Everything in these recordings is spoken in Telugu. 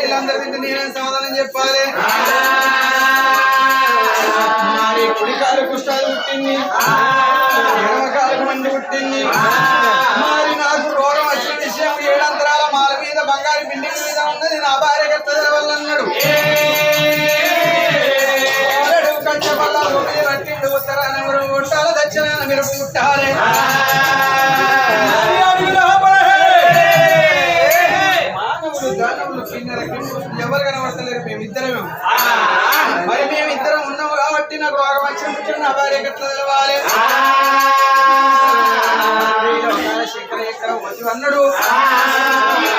వీళ్ళందరి మీద నేనే సమాధానం చెప్పాలి. మరి కుడికాలు కుష్టాలు పుట్టింది, ఎడమకాలకు మండి పుట్టింది. మరి నాకు రోగం వచ్చిన విషయం 7 అంతరాల మాల మీద బంగారు బిల్డింగ్ మీద ఉన్నది. నా భార్య కట్టదలవల్లన్నాడు. కట్టబల్ల ఉత్తరాన పుట్టాలి, దక్షిణాన మీరు పుట్టాలి. ఎవరు కనబడతలేరు, మేమిద్దరమే. మరి మేమిద్దరం ఉన్నాము కాబట్టి నాకు రోగం వచ్చిన నా భార్య ఎట్లా తెలవాలి? అన్నాడు.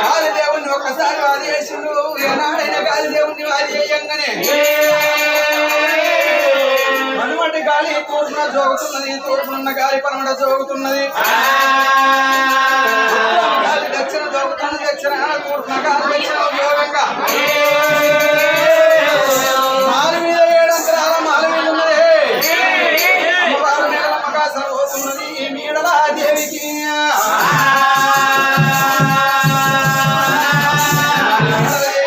గాలిదేవుణ్ణి ఒక్కసారి వాది చేసిండు. ఏనాడైనా గాలిదేవుణ్ణి వాది చేయంగానే మనుమటి గాలి తూర్పున జోగుతున్నది, తూర్పునున్న గాలి పనమట జోగుతున్నది. గాలి దక్షిణ జోగుతున్నది, దక్షిణ తూర్పున గాలి దక్షిణ యోగంగా మాల మీద 7 అంతరాల మాల మీద ఉన్నది. అమ్మవారు నీడలమ్మ కాసన పోతున్నది. మీడల దేవికి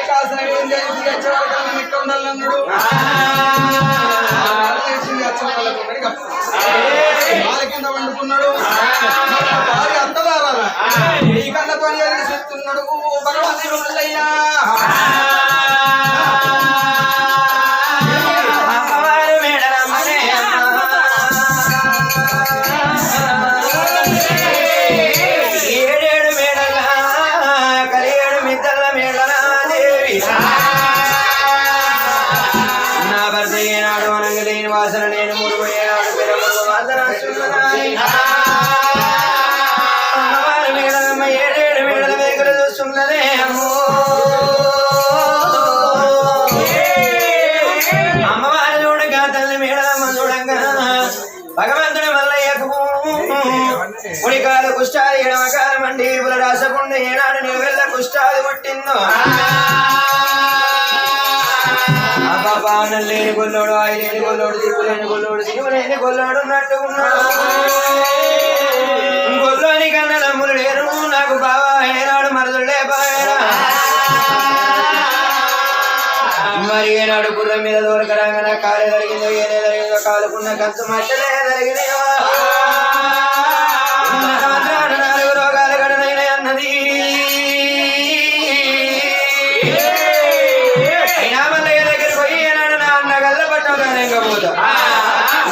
కాసన ఏం చేసి వచ్చేవాళ్ళకన్నా ఇక్కడ ఉండాలన్నాడు. మాల కింద వండుకున్నాడు. భార్య అత్తదారాల ఈ కళ్ళతో చెప్తున్నాడు. భగవంతుడు అయ్యా వాసన నేను మురుగుడు పిరముడు వాసన అమ్మవారి మేడలమ్మ 7 మేడల వేగులు చూస్తున్నదే. అమ్మవారి చూడగా తల్లి మేడలమ్మ చూడంగా భగవంతుడి మల్లయ్యకు ఉడికాలు కుష్టాలు ఎడమకాల మండి పుల రాసకుండా ఏనాడు నీవు వెళ్ళ కుష్టాలు పుట్టిందో. లేని గొల్లోడు, లేని గొల్లోడు, దిగులేని గొల్లోడు, దిగులేని గొల్లోడు ఉన్నట్టు ఉన్నాడు. గొల్లోని కన్నా నమ్ములు లేరు నాకు బావా ఏనాడు మరదులు లేపాయరా. మరి ఏనాడు గుర్రం మీద దొరకరాగా నా కాలే జరిగిందో ఏనే జరిగిందో కాలుకున్న కంచు మచ్చలే జరిగినాయో. 4 రోగాలు గడనైనా అన్నది.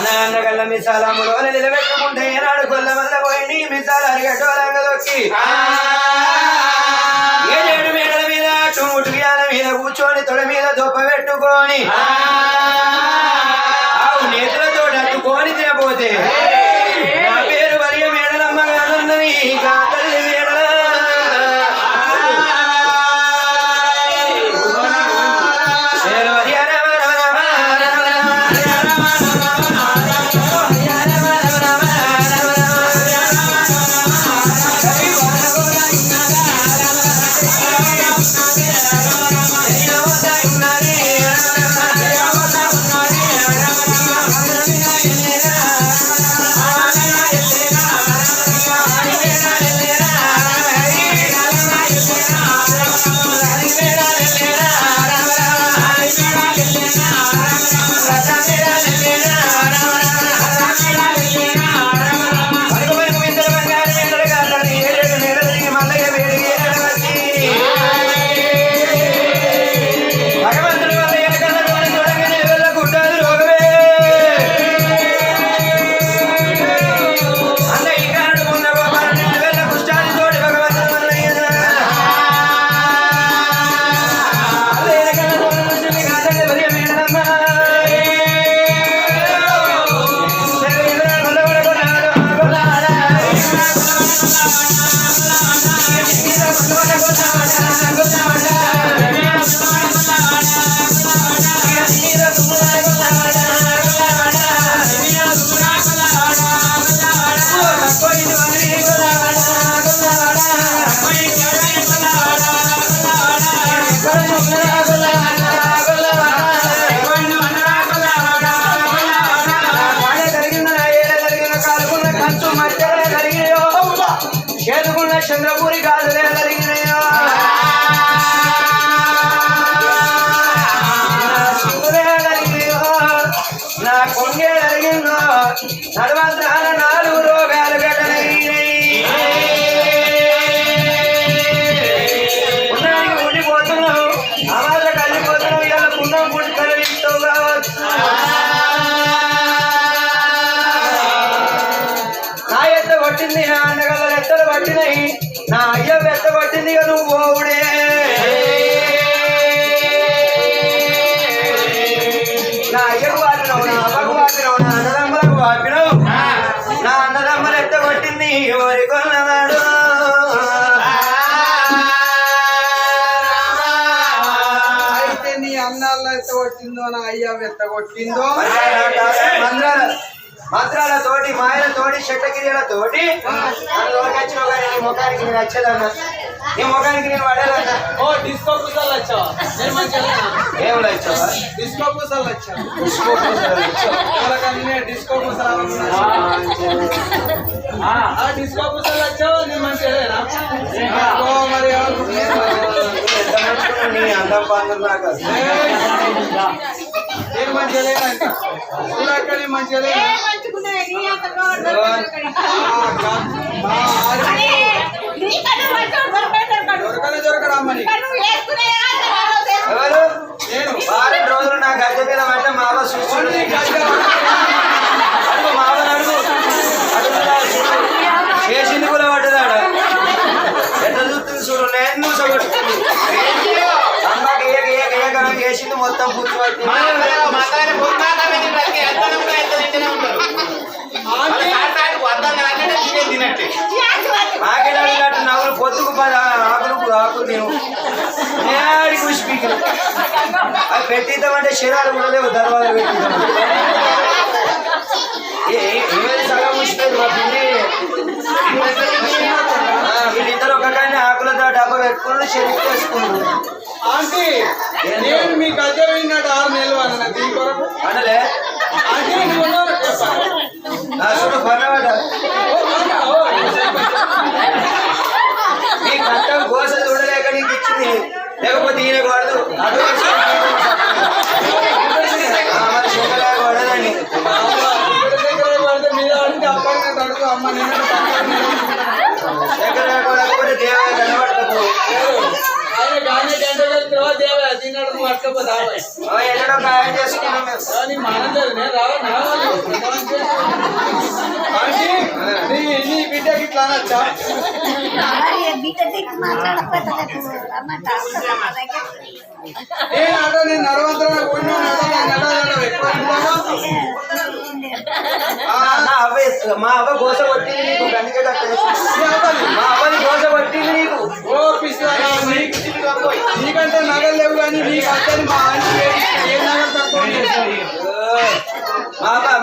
నాన్నగల్ల మిసాలములో నిలబెట్టుకుంటే ఏనాడు గొల్ల వల్ల పోయి మిసాలు అరిగట్టోరంగదొక్కి 7 మేడల మీద చుముటుగాల మీద కూర్చొని తొడ మీద దొప్ప పెట్టుకొని ఆవు నేతులతో అట్టుకొని తినపోతే నా పేరు వరియ మేడలమ్మ కానున్నది. తల్లి మేడల చంద్రపూరి కాదు నడవంత్రాల 4 రోగాలు ఉన్నానికి ఉండిపోతున్నావు అమాల కలిపోతున్నావు ఇలా పుణ్యం పుట్టి కలిగిస్తావు కావచ్చు నా ఎత్త పట్టింది నా అన్నగల ఎత్తలు పట్టినాయి నా అయ్య ఎత్త పట్టింది నువ్వు పోవుడే నా అయ్యకు వాపినావు నా అమ్మకు వాపినావు నా అన్నదమ్మలకు వాపినావు నా అన్నదమ్మలు ఎత్త పట్టింది ఎవరి కొన్నవాడు అయితే నీ అన్నాల్లో ఎత్త కొట్టిందో నా అయ్య ఎత్త కొట్టిందో మంత్రాలతోటి మాయలతోటి శట్టగిరియలతోటి వచ్చినావు కానీ నీ ముఖానికి నేను వచ్చేదన్నా నీ ముఖానికి నేను పడేదన్నా ఓ డిస్కో పూసలు వచ్చావా నేను మంచిగా ఏం వచ్చావా డిస్కో పూసలు వచ్చావు డిస్కో పూసలు డిస్కో పూసలు వచ్చావా నేను మంచిగా మరి నీ అందం పాందులు నాకు నేను మంచిగా లేనంట చూడక్కడి మంచిగా లేనా దొరకడమ్మని ఎవరు నేను 4 రోజులు నా గడ్డ మీద పడ్డ మావ చూసుడు అడుగు మావని అడుగు చేసింది కూడా పడ్డదాడ ఎట్లా చూస్తుంది చూడు నేను చూసగొట్టుకుంది అమ్మకి ఏకనం చేసింది మొత్తం కూర్చోబెట్టి మాకేడాడినట్టు నవ్వులు పొద్దుకు ఆకులు నేను నేడి కుష్పీకి అవి పెట్టిద్దామంటే శరీరాలు కూడా లేవు దర్వాజా పెట్టిద్దాం ఏమైనా సగం ముసిపోయింది మా పిల్లి వీళ్ళిద్దరు ఒక కానీ ఆకులతో డబ్బా పెట్టుకుని శరీరం వేసుకున్నారు ఆంటీ నేను మీ గద్దె విన్నాడు 6 నెలలు అన్న దీని కొరకు అనలే ఆంటీ నా చూడు పన్నవాడ నీ కట్టం గోస చూడలేక నీకు ఇచ్చింది లేకపోతే ఈయన పడదు అటు పడదని పడితే మీద అడిగితే అబ్బాయి అడుగు అమ్మ నేను లేకపోతే దేవాలయం కనబడకపో గానే గంట తర్వాత దేవ తిన్నాడు పట్టుకపోతే ఎన్నడో గాయం చేసుకున్నాం మేము మానందరు నీ బిడ్డకి ఇట్లా అనొచ్చా నేను నడవంతరం పోయినా మా అవ్వ గోస కొట్టింది నీకు గండికే మా అవ్వని గోస కొట్టింది నీకు ఓ పిస్తా నీకంటే నగలు లేవు కానీ నీకు అర్థం మా ఆంటీ ఏ నగలు తక్కువ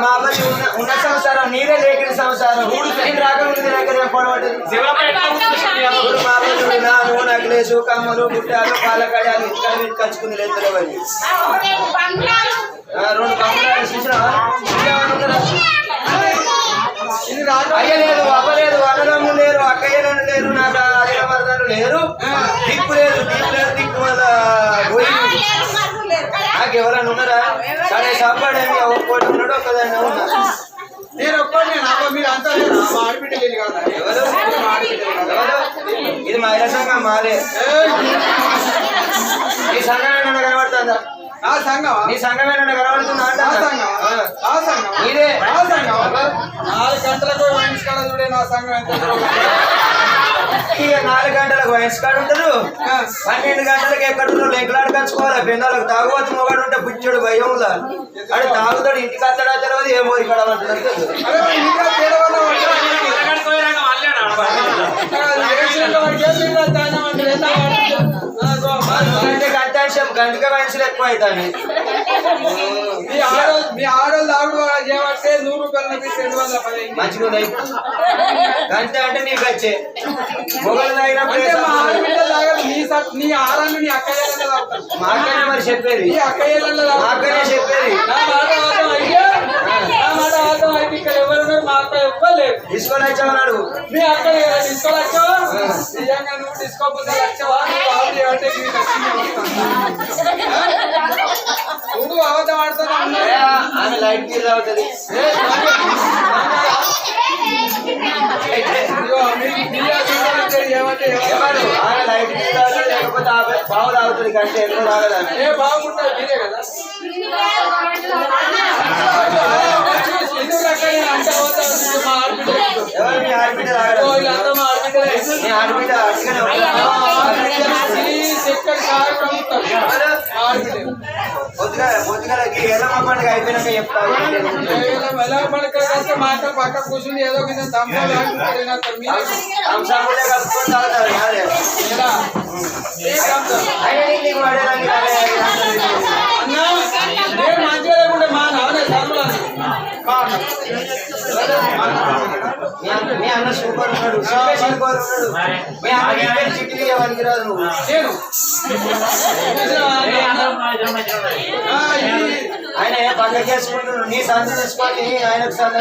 మా అవ్వని ఉన్న సంసారం నీరే లేకిన సంసారం నేను రాకముందు దగ్గర పొడవటది నాను నగలేసు కమ్మలు గుట్టాలు పాలకడాలు ఇక్కడ కచ్చుకుని లేదులేవని 2 బంగారాలు చూసినావా అయ్యలేదు అవ్వలేదు అన్నదమ్ము లేరు అక్కయ్యలను లేరు నాకు అయ్య మరదలు లేరు దిక్కు లేదు దిక్కు వల్ల నాకు ఎవరైనా ఉన్నారా సరే సంపాడేమి ఒక్కోటి ఉన్నాడు ఒక్కదాన్ని ఉన్నా నేను ఒక్కడే మీరు అంతా ఆడబిడ్డ లేదు కదా ఎవరు ఇది మా ఇళ్ళ సంఘం మాదే ఈ సంఘం ఏమన్నా కనబడుతుందా ఆ సంఘం నీ సంఘం ఏమన్నా కనబడుతుందా అంటే ఇదే 4 గంటలకు వైన్స్ కాడ చూడే నా సంఘం ఎంత ఇక 4 గంటలకు వైన్స్ కాడ ఉంటారు 12 గంటలకు ఎక్కడ లెక్కలాడు కలుసుకోవాలి పెద్దలకు తాగుబోతు మొగాడు ఉంటే పుచ్చుడు భయంలా అది తాగుతాడు ఇంటికి వస్తాడా తెలియదు ఏ మోరి కాడ గంటగా వయసులు ఎక్కువ అవుతాయి మీ ఆడోళ్ళు ఆవిడ చేయబట్టే 100 రూపాయలు 210 మంచిగా గంట అంటే నీకు వచ్చే మొగలు నీ ఆరాన్ని నీ అక్కయ్యలో తాగుతాడు మాకనే మరి చెప్పేది అక్కయ్యలో మాకనే చెప్పేది ఇక్కడ ఎవరున్నారు మా అక్క ఎవ్వలేదు తీసుకొని వచ్చామన్నాడు మీ అక్క తీసుకొని వచ్చావా నిజంగా నువ్వు తీసుకోకపోతే వచ్చావా నువ్వు ఆవిడ అంటే నువ్వు అబద్ధం ఆడుతున్నా ఏ, ఆమె లైట్ నీళ్ళు తాగుతుంది ఏమంటే ఎవరు ఆమె లైట్ నీళ్ళు తాగుతుంది లేకపోతే ఆమె బావు తాగుతుంది కంటే ఎక్కువ తాగదు ఆమె. ఏ బాగుంటుంది మీరే కదా ఎందుకు అక్కడ అంటే మా ఆడబిడ్డ ఎవరు మీ ఆడబిడ్డ తాగడం వీళ్ళంతా మా ఆడబిడ్డలే మీ ఆడబిడ్డ అట్టుగానే ఉంటుంది. చక్కెర కారం ఎవరు? ఆడబిడ్డ పొద్దుగలకి ఎల్లమ్మ పండుగ అయిపోయినాక చెప్తావు ఎలా పడకంటే మాట పక్క కూర్చుని ఏదో కింద తంపాలు అంశాలే కలుపుకొని తాగుతారు కాదే అయినా నీకు పడేదానికి అన్నా నేను మంచిగా లేకుంటే మా నాన్న చదువులాను మీ అన్న సూపర్ ఉన్నాడు సూపర్ ఉన్నాడు మీ అన్న చిట్టి ఎవరికి రాదు నువ్వు నేను ఆయన పక్క చేసుకుంటున్నాడు నీ సంత తీసుకొని ఆయనకు సంత